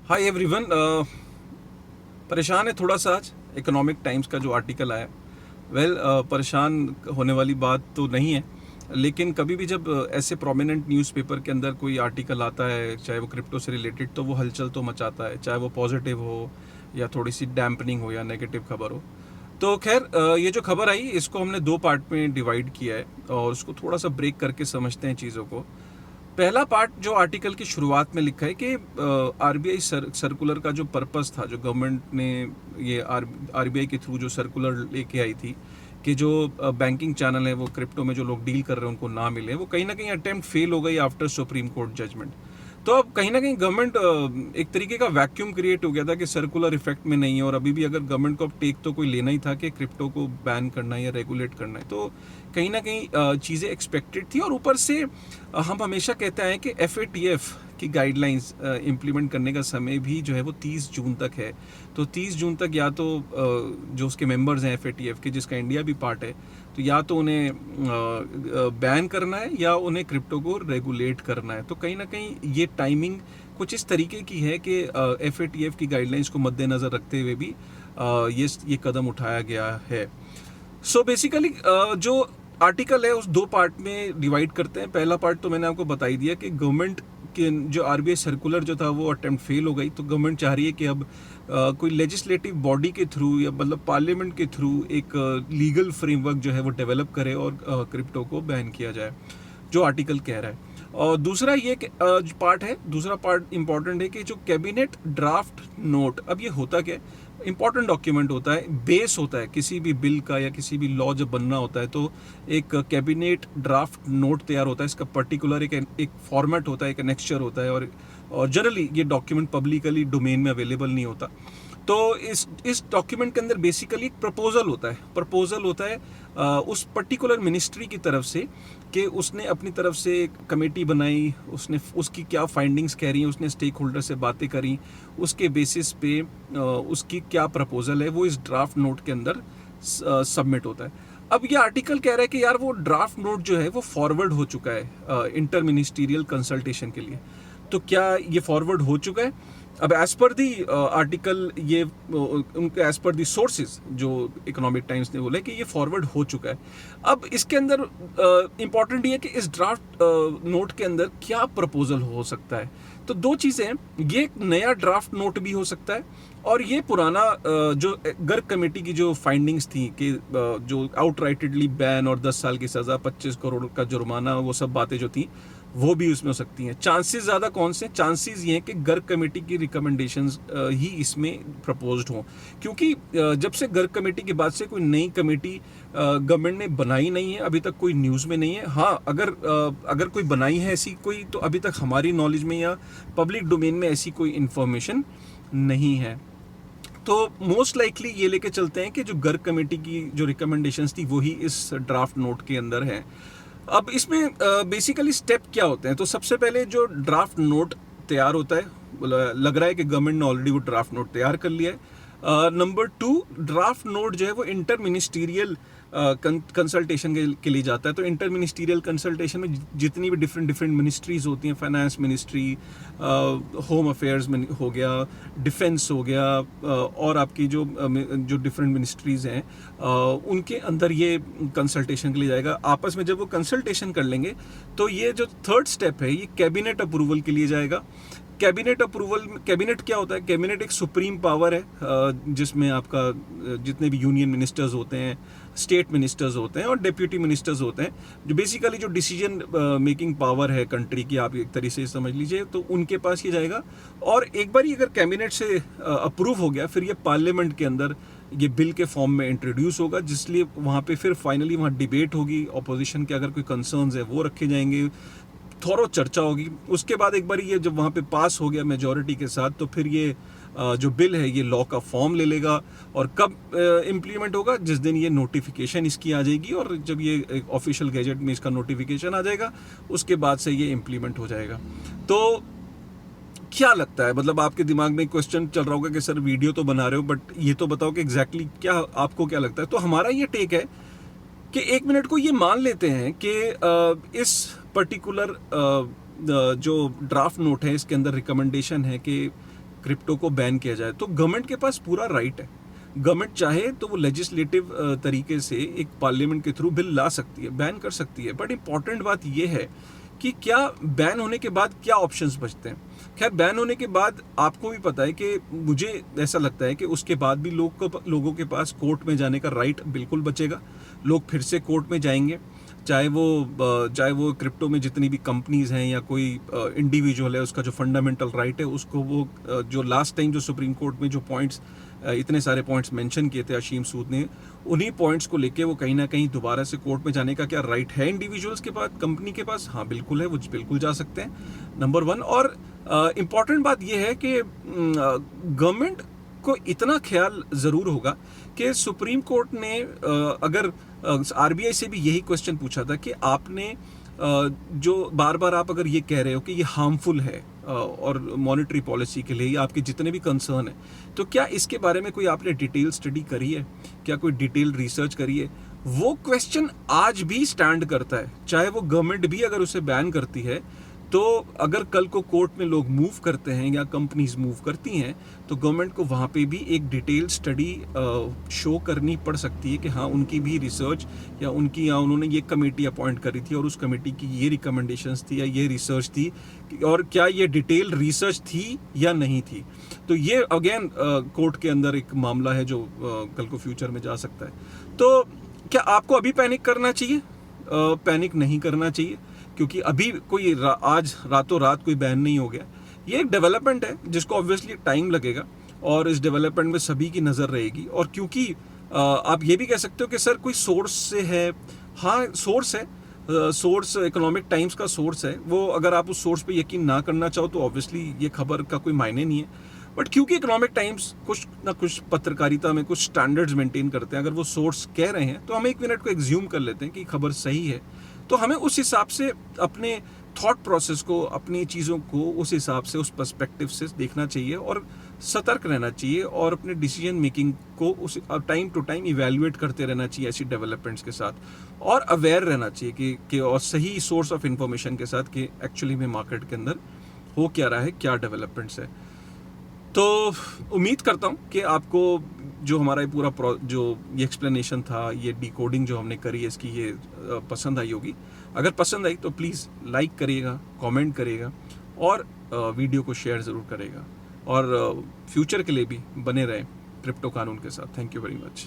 Hi everyone. परेशान है थोड़ा सा आज इकोनॉमिक टाइम्स का जो आर्टिकल आया। परेशान होने वाली बात तो नहीं है, लेकिन कभी भी जब ऐसे प्रोमिनेंट न्यूज़पेपर के अंदर कोई आर्टिकल आता है, चाहे वो क्रिप्टो से रिलेटेड, तो वो हलचल तो मचाता है, चाहे वो पॉजिटिव हो या थोड़ी सी डैम्पनिंग हो या नेगेटिव खबर हो। तो खैर, ये जो खबर आई इसको हमने दो पार्ट में डिवाइड किया है और उसको थोड़ा सा ब्रेक करके समझते हैं चीज़ों को। पहला पार्ट जो आर्टिकल की शुरुआत में लिखा है कि आरबीआई सर्कुलर का जो पर्पस था, जो गवर्नमेंट ने ये आरबीआई के थ्रू जो सर्कुलर लेके आई थी कि जो बैंकिंग चैनल है वो क्रिप्टो में जो लोग डील कर रहे हैं उनको ना मिले, वो कहीं ना कहीं अटेम्प्ट फेल हो गई आफ्टर सुप्रीम कोर्ट जजमेंट। तो अब कहीं ना कहीं गवर्नमेंट एक तरीके का वैक्यूम क्रिएट हो गया था कि सर्कुलर इफेक्ट में नहीं है, और अभी भी अगर गवर्नमेंट को अब टेक तो कोई लेना ही था कि क्रिप्टो को बैन करना है या रेगुलेट करना है, तो कहीं ना कहीं चीज़ें एक्सपेक्टेड थी। और ऊपर से हम हमेशा कहते हैं कि FATF की गाइडलाइंस इम्प्लीमेंट करने का समय भी जो है वो 30 जून तक है। तो 30 जून तक या तो जो उसके मेंबर्स हैं FATF के, जिसका इंडिया भी पार्ट है, तो या तो उन्हें बैन करना है या उन्हें क्रिप्टो को रेगुलेट करना है। तो कहीं ना कहीं ये टाइमिंग कुछ इस तरीके की है कि FATF की गाइडलाइंस को मद्देनज़र रखते हुए भी ये कदम उठाया गया है। सो बेसिकली जो आर्टिकल है उस दो पार्ट में डिवाइड करते हैं। पहला पार्ट तो मैंने आपको बता ही दिया कि गवर्नमेंट के जो आरबीआई सर्कुलर जो था वो अटेम्प्ट फेल हो गई, तो गवर्नमेंट चाह रही है कि अब कोई लेजिस्लेटिव बॉडी के थ्रू या मतलब पार्लियामेंट के थ्रू एक लीगल फ्रेमवर्क जो है वो डेवलप करे और क्रिप्टो को बैन किया जाए, जो आर्टिकल कह रहा है। और दूसरा ये जो पार्ट है, दूसरा पार्ट इंपॉर्टेंट है कि जो कैबिनेट ड्राफ्ट नोट, अब ये होता क्या है, इंपॉर्टेंट डॉक्यूमेंट होता है, बेस होता है किसी भी बिल का या किसी भी लॉ जब बनना होता है, तो एक कैबिनेट ड्राफ्ट नोट तैयार होता है। इसका पर्टिकुलर एक फॉर्मेट होता है, एक एनेक्चर होता है, और जनरली ये डॉक्यूमेंट पब्लिकली डोमेन में अवेलेबल नहीं होता। तो इस डॉक्यूमेंट के अंदर बेसिकली एक प्रपोजल होता है उस पर्टिकुलर मिनिस्ट्री की तरफ से कि उसने अपनी तरफ से एक कमेटी बनाई, उसने उसकी क्या फाइंडिंग्स कह रही हैं, उसने स्टेक होल्डर से बातें करी, उसके बेसिस पे उसकी क्या प्रपोजल है वो इस ड्राफ्ट नोट के अंदर सबमिट होता है। अब ये आर्टिकल कह रहा है कि यार वो ड्राफ्ट नोट जो है वो फॉरवर्ड हो चुका है इंटर मिनिस्टीरियल कंसल्टेशन के लिए। तो क्या ये फॉरवर्ड हो चुका है? अब एज पर दी आर्टिकल, ये उनके एज पर दी सोर्सेज जो इकोनॉमिक टाइम्स ने बोला कि ये फॉरवर्ड हो चुका है। अब इसके अंदर इंपॉर्टेंट ये कि इस ड्राफ्ट नोट के अंदर क्या प्रपोजल हो सकता है। तो दो चीज़ें हैं, ये एक नया ड्राफ्ट नोट भी हो सकता है, और ये पुराना जो गर्ग कमेटी की जो फाइंडिंग्स थी कि जो आउटराइटेडली बैन और 10 साल की सज़ा, 25 करोड़ का जुर्माना, वो सब बातें जो थी वो भी उसमें हो सकती हैं। चांसेस ज़्यादा कौन से? चांसेस ये हैं कि गर्ग कमेटी की रिकमेंडेशंस ही इसमें प्रपोज्ड हों, क्योंकि जब से गर्ग कमेटी के बाद से कोई नई कमेटी गवर्नमेंट ने बनाई नहीं है, अभी तक कोई न्यूज़ में नहीं है। हाँ, अगर कोई बनाई है ऐसी कोई, तो अभी तक हमारी नॉलेज में या पब्लिक डोमेन में ऐसी कोई इन्फॉर्मेशन नहीं है। तो मोस्ट लाइकली ये लेके चलते हैं कि जो गर्ग कमेटी की जो रिकमेंडेशंस थी वही इस ड्राफ्ट नोट के अंदर है। अब इसमें बेसिकली स्टेप क्या होते हैं? तो सबसे पहले जो ड्राफ्ट नोट तैयार होता है, लग रहा है कि गवर्नमेंट ने ऑलरेडी वो ड्राफ्ट नोट तैयार कर लिया है। नंबर 2, ड्राफ्ट नोट जो है वो इंटर मिनिस्टीरियल कंसल्टेशन के लिए जाता है। तो इंटर मिनिस्टीरियल कंसल्टेशन में जितनी भी डिफरेंट मिनिस्ट्रीज होती हैं, फाइनेंस मिनिस्ट्री, होम अफेयर्स हो गया, डिफेंस हो गया, और आपकी जो डिफरेंट मिनिस्ट्रीज हैं, उनके अंदर ये कंसल्टेशन के लिए जाएगा। आपस में जब वो कंसल्टेशन कर लेंगे तो ये जो थर्ड स्टेप है ये कैबिनेट अप्रूवल के लिए जाएगा। कैबिनेट अप्रूवल, कैबिनेट क्या होता है? कैबिनेट एक सुप्रीम पावर है जिसमें आपका जितने भी यूनियन मिनिस्टर्स होते हैं, स्टेट मिनिस्टर्स होते हैं और डेप्यूटी मिनिस्टर्स होते हैं, जो बेसिकली जो डिसीजन मेकिंग पावर है कंट्री की, आप एक तरीके से समझ लीजिए, तो उनके पास ये जाएगा। और एक बार अगर कैबिनेट से अप्रूव हो गया, फिर ये पार्लियामेंट के अंदर ये बिल के फॉर्म में इंट्रोड्यूस होगा, जिसलिए वहाँ पे फिर फाइनली वहाँ डिबेट होगी, ऑपोजिशन के अगर कोई कंसर्न्स है वो रखे जाएंगे, थोरो चर्चा होगी। उसके बाद एक बार ये जब वहाँ पे पास हो गया मेजॉरिटी के साथ, तो फिर ये जो बिल है ये लॉ का फॉर्म ले लेगा। और कब इम्प्लीमेंट होगा? जिस दिन ये नोटिफिकेशन इसकी आ जाएगी, और जब ये ऑफिशियल गैजेट में इसका नोटिफिकेशन आ जाएगा, उसके बाद से ये इम्प्लीमेंट हो जाएगा। तो क्या लगता है, मतलब आपके दिमाग में क्वेश्चन चल रहा होगा कि सर वीडियो तो बना रहे हो, बट ये तो बताओ कि एग्जैक्टली क्या आपको क्या लगता है। तो हमारा ये टेक है कि एक मिनट को ये मान लेते हैं कि इस पर्टिकुलर जो ड्राफ्ट नोट है इसके अंदर रिकमेंडेशन है कि क्रिप्टो को बैन किया जाए, तो गवर्नमेंट के पास पूरा राइट है। गवर्नमेंट चाहे तो वो लेजिस्लेटिव तरीके से एक पार्लियामेंट के थ्रू बिल ला सकती है, बैन कर सकती है। बट इंपॉर्टेंट बात यह है कि क्या बैन होने के बाद क्या ऑप्शंस बचते हैं। खैर, बैन होने के बाद आपको भी पता है कि मुझे ऐसा लगता है कि उसके बाद भी लोगों के पास कोर्ट में जाने का राइट बिल्कुल बचेगा। लोग फिर से कोर्ट में जाएंगे, चाहे वो क्रिप्टो में जितनी भी कंपनीज हैं या कोई इंडिविजुअल है, उसका जो फंडामेंटल राइट है उसको वो जो लास्ट टाइम जो सुप्रीम कोर्ट में जो पॉइंट्स इतने सारे पॉइंट्स मेंशन किए थे अशीम सूद ने, उन्हीं पॉइंट्स को लेके वो कहीं ना कहीं दोबारा से कोर्ट में जाने का क्या राइट है इंडिविजुअल्स के पास, कंपनी के पास? हाँ बिल्कुल है, वो बिल्कुल जा सकते हैं, नंबर 1। और इम्पॉर्टेंट बात यह है कि गवर्नमेंट को इतना ख्याल ज़रूर होगा कि सुप्रीम कोर्ट ने अगर आरबीआई से भी यही क्वेश्चन पूछा था कि आपने जो बार बार आप अगर ये कह रहे हो कि ये हार्मफुल है और मॉनेटरी पॉलिसी के लिए, या आपके जितने भी कंसर्न है, तो क्या इसके बारे में कोई आपने डिटेल स्टडी करी है, क्या कोई डिटेल रिसर्च करी है? वो क्वेश्चन आज भी स्टैंड करता है, चाहे वो गवर्नमेंट भी अगर उसे बैन करती है। तो अगर कल को कोर्ट में लोग मूव करते हैं या कंपनीज मूव करती हैं, तो गवर्नमेंट को वहाँ पे भी एक डिटेल स्टडी शो करनी पड़ सकती है कि हाँ उनकी भी रिसर्च या उन्होंने ये कमेटी अपॉइंट करी थी और उस कमेटी की ये रिकमेंडेशंस थी या ये रिसर्च थी, और क्या ये डिटेल रिसर्च थी या नहीं थी। तो ये अगेन कोर्ट के अंदर एक मामला है जो कल को फ्यूचर में जा सकता है। तो क्या आपको अभी पैनिक करना चाहिए? पैनिक नहीं करना चाहिए, क्योंकि अभी कोई आज रातों रात कोई बैन नहीं हो गया। ये एक डेवलपमेंट है जिसको ऑब्वियसली टाइम लगेगा, और इस डेवलपमेंट में सभी की नज़र रहेगी। और क्योंकि आप ये भी कह सकते हो कि सर कोई सोर्स से है, हाँ सोर्स है, सोर्स इकोनॉमिक टाइम्स का सोर्स है। वो अगर आप उस सोर्स पे यकीन ना करना चाहो तो ऑब्वियसली ये खबर का कोई मायने नहीं है। बट क्योंकि इकोनॉमिक टाइम्स कुछ ना कुछ पत्रकारिता में कुछ स्टैंडर्ड्स मेंटेन करते हैं, अगर वो सोर्स कह रहे हैं तो हम एक मिनट को एग्ज्यूम कर लेते हैं कि खबर सही है। तो हमें उस हिसाब से अपने थॉट प्रोसेस को, अपनी चीज़ों को उस हिसाब से, उस पर्सपेक्टिव से देखना चाहिए और सतर्क रहना चाहिए, और अपने डिसीजन मेकिंग को उस टाइम टू टाइम इवैल्यूएट करते रहना चाहिए ऐसी डेवलपमेंट्स के साथ, और अवेयर रहना चाहिए कि और सही सोर्स ऑफ इंफॉर्मेशन के साथ कि एक्चुअली में मार्केट के अंदर हो क्या रहा है, क्या डेवलपमेंट्स है। तो उम्मीद करता हूँ कि आपको जो हमारा ये पूरा जो ये एक्सप्लेनेशन था, ये डिकोडिंग जो हमने करी है इसकी, ये पसंद आई होगी। अगर पसंद आई तो प्लीज़ लाइक करिएगा, कमेंट करिएगा और वीडियो को शेयर ज़रूर करेगा, और फ्यूचर के लिए भी बने रहें क्रिप्टो कानून के साथ। Thank you very much.